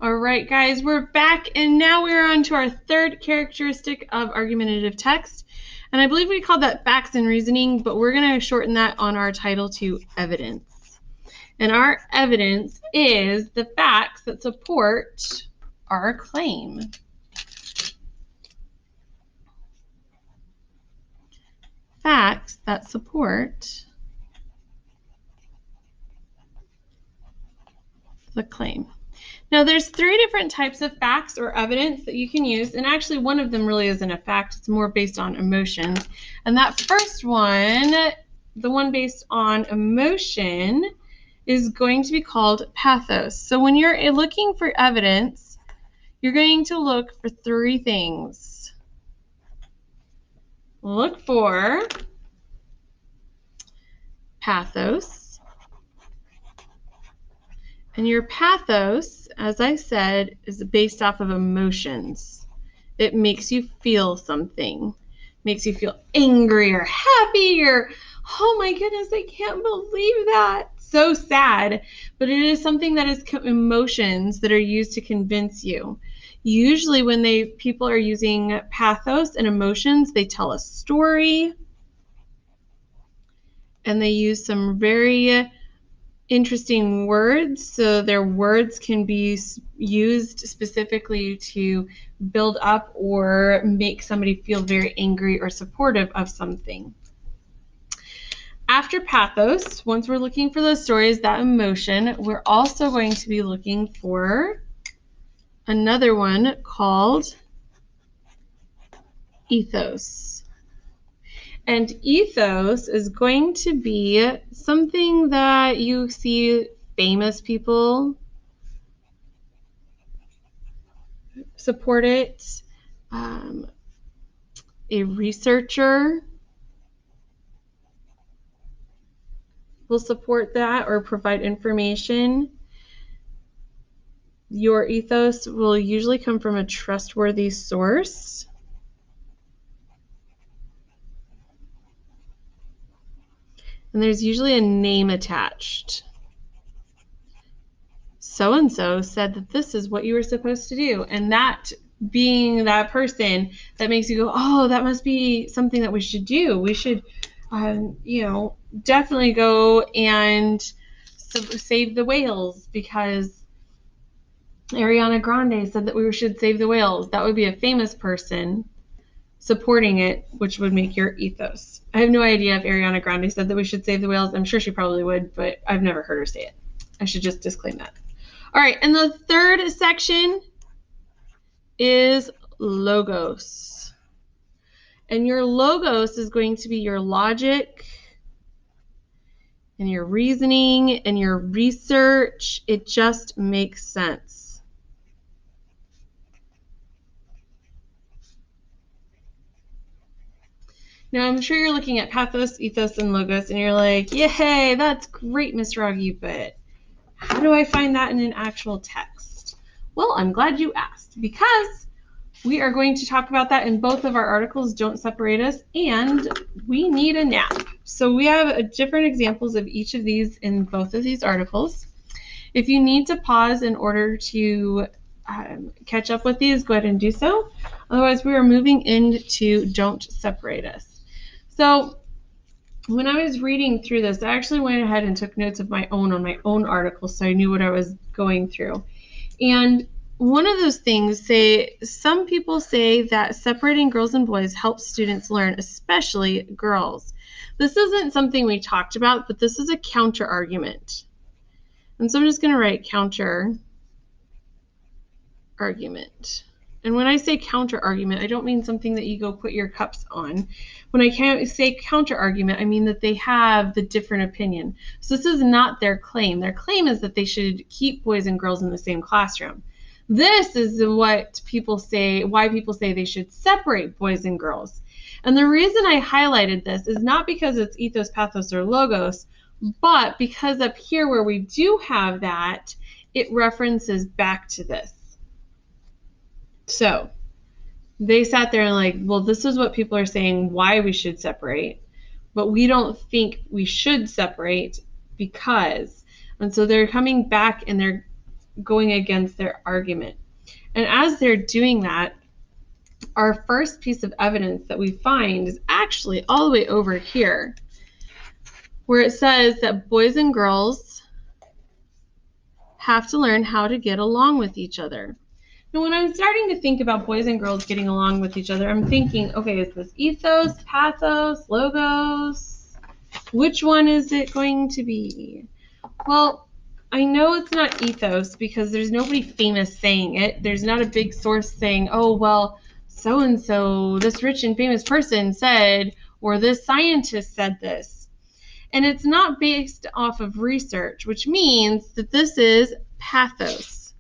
All right, guys, we're back, and now we're on to our third characteristic of argumentative text. And I believe we called that facts and reasoning, but we're going to shorten that on our title to evidence. And our evidence is the facts that support our claim. Facts that support the claim. Now, there's three different types of facts or evidence that you can use, and actually one of them really isn't a fact. It's more based on emotions. And that first one, the one based on emotion, is going to be called pathos. So when you're looking for evidence, you're going to look for three things. Look for pathos. And your pathos, as I said, is based off of emotions. It makes you feel something. Makes you feel angry or happy or, oh my goodness, I can't believe that. So sad. But it is something that is emotions that are used to convince you. Usually when people are using pathos and emotions, they tell a story. And they use some very interesting words, so their words can be used specifically to build up or make somebody feel very angry or supportive of something. After pathos, once we're looking for those stories, that emotion, we're also going to be looking for another one called ethos. And ethos is going to be something that you see famous people support it. A researcher will support that or provide information. Your ethos will usually come from a trustworthy source. And there's usually a name attached. So-and-so said that this is what you were supposed to do. And that being that person, that makes you go, oh, that must be something that we should do. We should, definitely go and save the whales because Ariana Grande said that we should save the whales. That would be a famous person supporting it, which would make your ethos. I have no idea if Ariana Grande said that we should save the whales. I'm sure she probably would, but I've never heard her say it. I should just disclaim that. All right, and the third section is logos. And your logos is going to be your logic and your reasoning and your research. It just makes sense. Now, I'm sure you're looking at pathos, ethos, and logos, and you're like, yay, that's great, Ms. Rogge, but how do I find that in an actual text? Well, I'm glad you asked, because we are going to talk about that in both of our articles, Don't Separate Us, and We Need a Nap. So we have different examples of each of these in both of these articles. If you need to pause in order to catch up with these, go ahead and do so. Otherwise, we are moving into Don't Separate Us. So when I was reading through this, I actually went ahead and took notes of my own on my own article so I knew what I was going through. And one of those things some people say that separating girls and boys helps students learn, especially girls. This isn't something we talked about, but this is a counter argument. And so I'm just going to write counter argument. And when I say counter argument, I don't mean something that you go put your cups on. When I say counter argument, I mean that they have the different opinion. So this is not their claim. Their claim is that they should keep boys and girls in the same classroom. This is what people say, why people say they should separate boys and girls. And the reason I highlighted this is not because it's ethos, pathos, or logos, but because up here where we do have that, it references back to this. So they sat there and like, well, this is what people are saying why we should separate, but we don't think we should separate because. And so they're coming back and they're going against their argument. And as they're doing that, our first piece of evidence that we find is actually all the way over here, where it says that boys and girls have to learn how to get along with each other. Now, when I'm starting to think about boys and girls getting along with each other, I'm thinking, okay, is this ethos, pathos, logos? Which one is it going to be? Well, I know it's not ethos because there's nobody famous saying it. There's not a big source saying, oh, well, so-and-so, this rich and famous person said, or this scientist said this. And it's not based off of research, which means that this is pathos.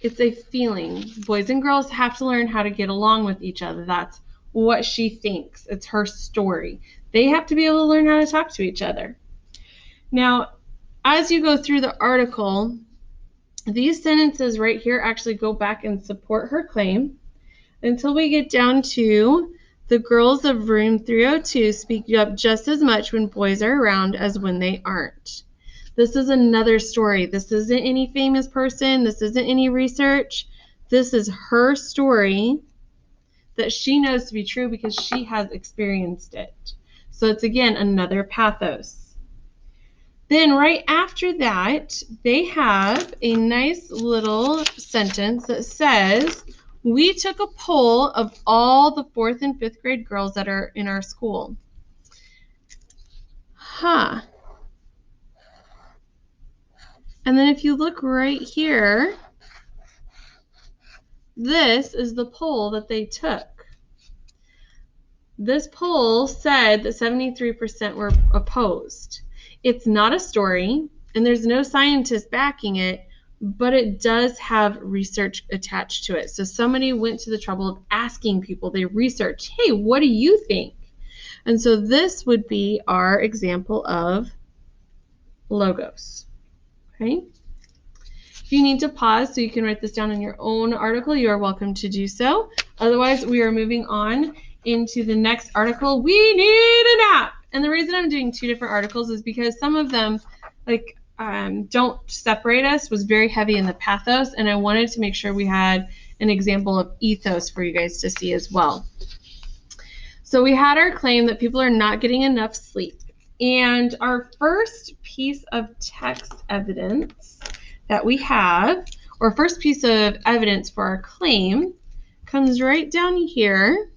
It's a feeling. Boys and girls have to learn how to get along with each other. That's what she thinks. It's her story. They have to be able to learn how to talk to each other. Now, as you go through the article, these sentences right here actually go back and support her claim until we get down to the girls of room 302 speak up just as much when boys are around as when they aren't. This is another story. This isn't any famous person. This isn't any research. This is her story that she knows to be true because she has experienced it. So it's, again, another pathos. Then right after that, they have a nice little sentence that says, we took a poll of all the 4th and 5th grade girls that are in our school. And then if you look right here, this is the poll that they took. This poll said that 73% were opposed. It's not a story, and there's no scientist backing it, but it does have research attached to it. So somebody went to the trouble of asking people. They researched, hey, what do you think? And so this would be our example of logos. Okay? If you need to pause so you can write this down in your own article, you are welcome to do so. Otherwise, we are moving on into the next article. We need a nap. And the reason I'm doing 2 different articles is because some of them, like Don't Separate Us, was very heavy in the pathos, and I wanted to make sure we had an example of ethos for you guys to see as well. So we had our claim that people are not getting enough sleep. And our first piece of text evidence that we have, or first piece of evidence for our claim, comes right down here.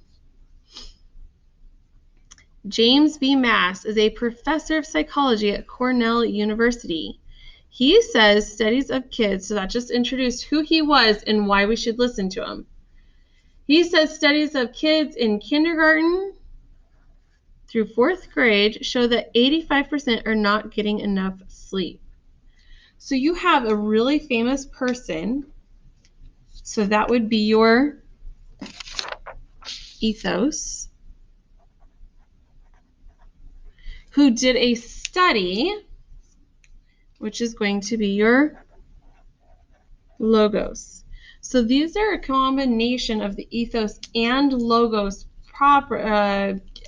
James B. Mass is a professor of psychology at Cornell University. He says studies of kids, so that just introduced who he was and why we should listen to him. He says studies of kids in kindergarten through 4th grade show that 85% are not getting enough sleep. So you have a really famous person, so that would be your ethos, who did a study, which is going to be your logos. So these are a combination of the ethos and logos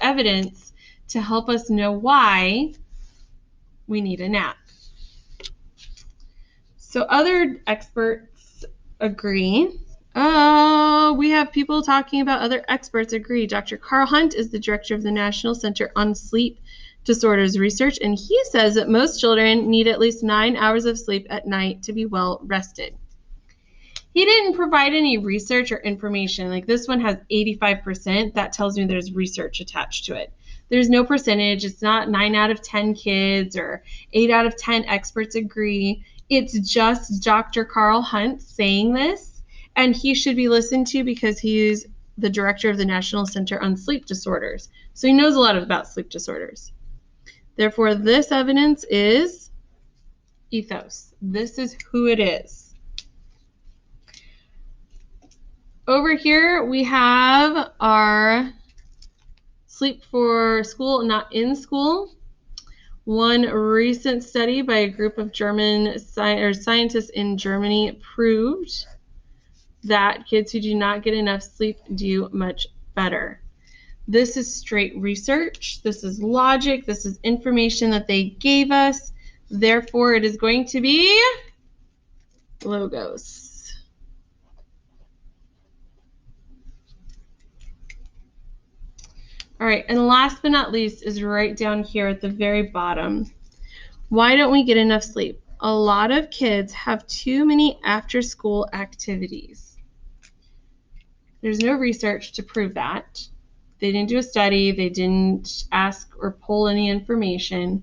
evidence to help us know why we need a nap. So other experts agree. Oh, we have people talking about other experts agree. Dr. Carl Hunt is the director of the National Center on Sleep Disorders Research, and he says that most children need at least 9 hours of sleep at night to be well rested. He didn't provide any research or information. Like this one has 85%. That tells me there's research attached to it. There's no percentage. It's not 9 out of 10 kids or 8 out of 10 experts agree. It's just Dr. Carl Hunt saying this, and he should be listened to because he's the director of the National Center on Sleep Disorders. So he knows a lot about sleep disorders. Therefore, this evidence is ethos. This is who it is. Over here, we have our sleep for school, not in school. One recent study by a group of German scientists in Germany proved that kids who do not get enough sleep do much better. This is straight research. This is logic. This is information that they gave us. Therefore, it is going to be logos. All right, and last but not least is right down here at the very bottom. Why don't we get enough sleep? A lot of kids have too many after-school activities. There's no research to prove that. They didn't do a study. They didn't ask or pull any information.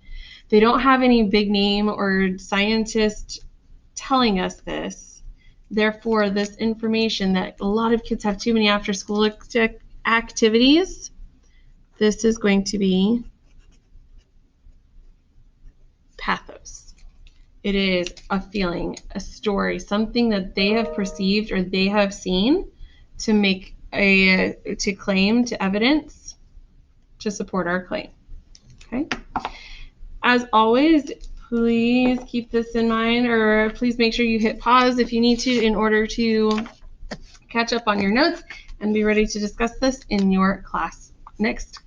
They don't have any big name or scientist telling us this. Therefore, this information that a lot of kids have too many after-school activities, this is going to be pathos. It is a feeling, a story, something that they have perceived or they have seen to claim, to evidence, to support our claim. Okay. As always, please keep this in mind, or please make sure you hit pause if you need to in order to catch up on your notes and be ready to discuss this in your class next